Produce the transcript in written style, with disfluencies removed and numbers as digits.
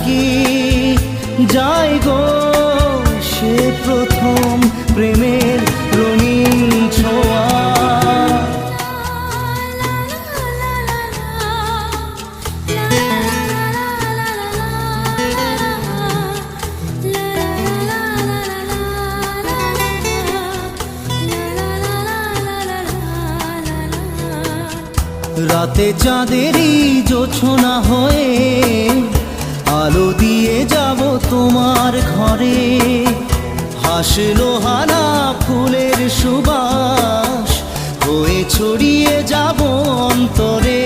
কি যায় গো সে প্রথম প্রেমের রঙিন ছোঁয়া। রাতে চাঁদেরই জোছনা হয়ে আলো দিয়ে যাব তোমার ঘরে। হাসলো হানা ফুলের সুবাস হয়ে ছড়িয়ে যাব অন্তরে।